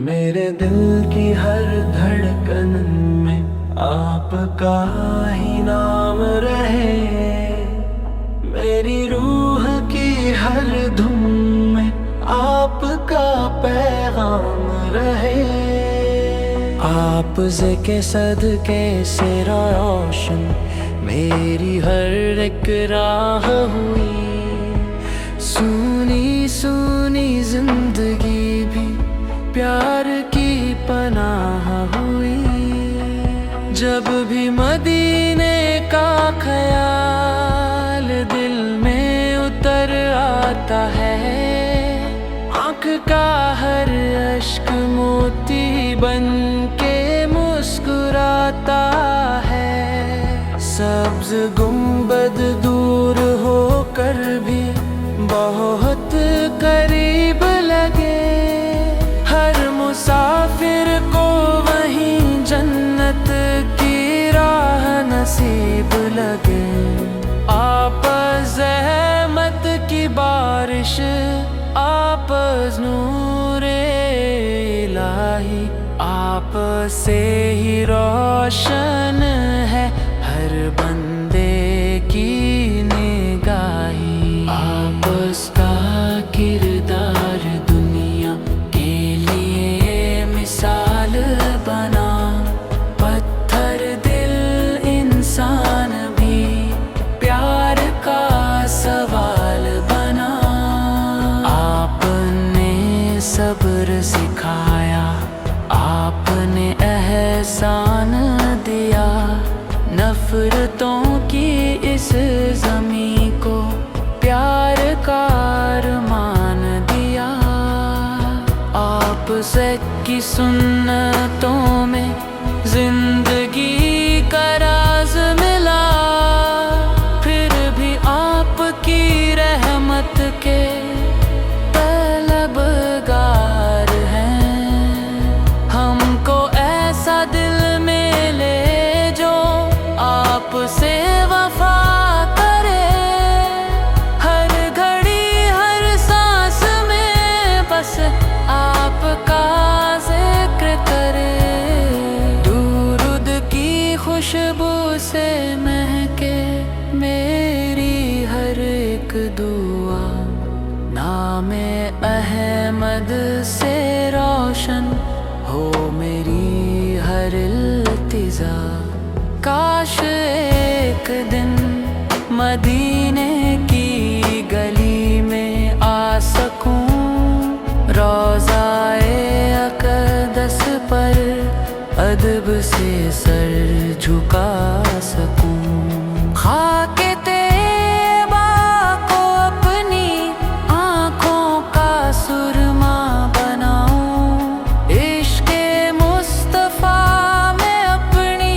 मेरे दिल की हर धड़कन में आपका ही नाम रहे। मेरी रूह की हर धुन में आपका पैगाम रहे। आप के सदके से रोशन मेरी हर एक राह हुई। सुनी सुनी जिंदगी भी प्यार की पनाह हुई। जब भी मदीने का ख्याल दिल में उतर आता है, आँख का हर अश्क मोती बन के मुस्कुराता है। सब्ज गुंबद दूर होकर भी बहुत करीब लगे। हर मुसाफिर को वहीं जन्नत की राह नसीब लगे। आप ज़हमत की बारिश, आप नूरे इलाही, आप से ही रोशन है हर बंदे की निगाही। आपका किरदार दुनिया के लिए मिसाल बना। पत्थर दिल इंसान भी प्यार का सवाल बना। आपने सब्र सिखाया, आपने एहसान दिया। नफरतों की इस ज़मीं को प्यार का अरमान दिया। आप से की सुन्नतों में जिंदगी का राज मिला। फिर भी आपकी रहमत के तलबगार हैं। हमको ऐसा दिल मिले जो आपसे वफा करे। हर घड़ी हर सांस में बस आपका जिक्र करे। दुरूद की खुशबू से महके मेरी हर एक दुआ। नामे अहमद से रोशन हो मेरी हर इल्तिजा। काश एक दिन मदीने की गली में आ सकूं। रोज़ाए अक़दस पर अदब से सर झुका सकूं। खाके तैबा को अपनी आँखों का सुरमा बनाऊं। इश्क़े मुस्तफ़ा में अपनी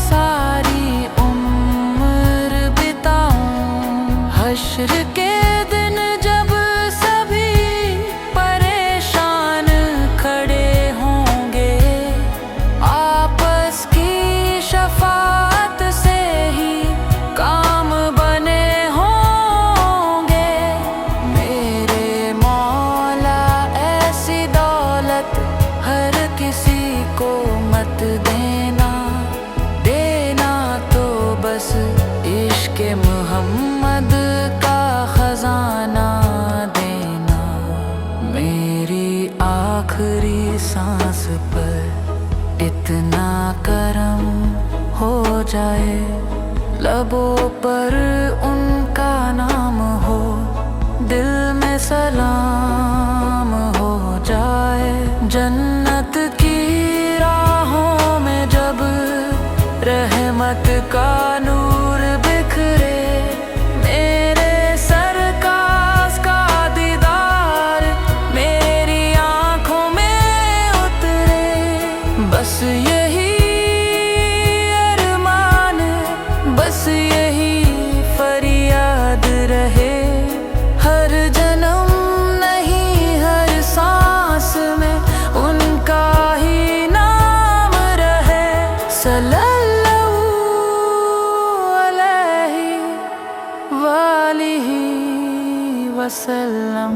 सारी उम्र बिताऊं। हश्र के दिन जब सभी परेशान खड़े होंगे, आपस की शफाअत से ही काम बने होंगे। मेरे मौला ऐसी दौलत हर किसी को मत देना। देना तो बस इश्क़े मोहम्मद का खजाना देना। मेरी आखिरी सांस पर इतना करम हो जाए, लबों पर उनका नाम हो, दिल में सलाम हो जाए। जन्नत की राहों में जब रहमत का नूर बिखरे, मेरे सरकार का दीदार मेरी आँखों में उतरे। बस यही अरमान, बस यही फरियाद रहे। हर जन्म नहीं हर सांस में उनका ही नाम रहे। सल्लल्लाहु अलैहि वसल्लम।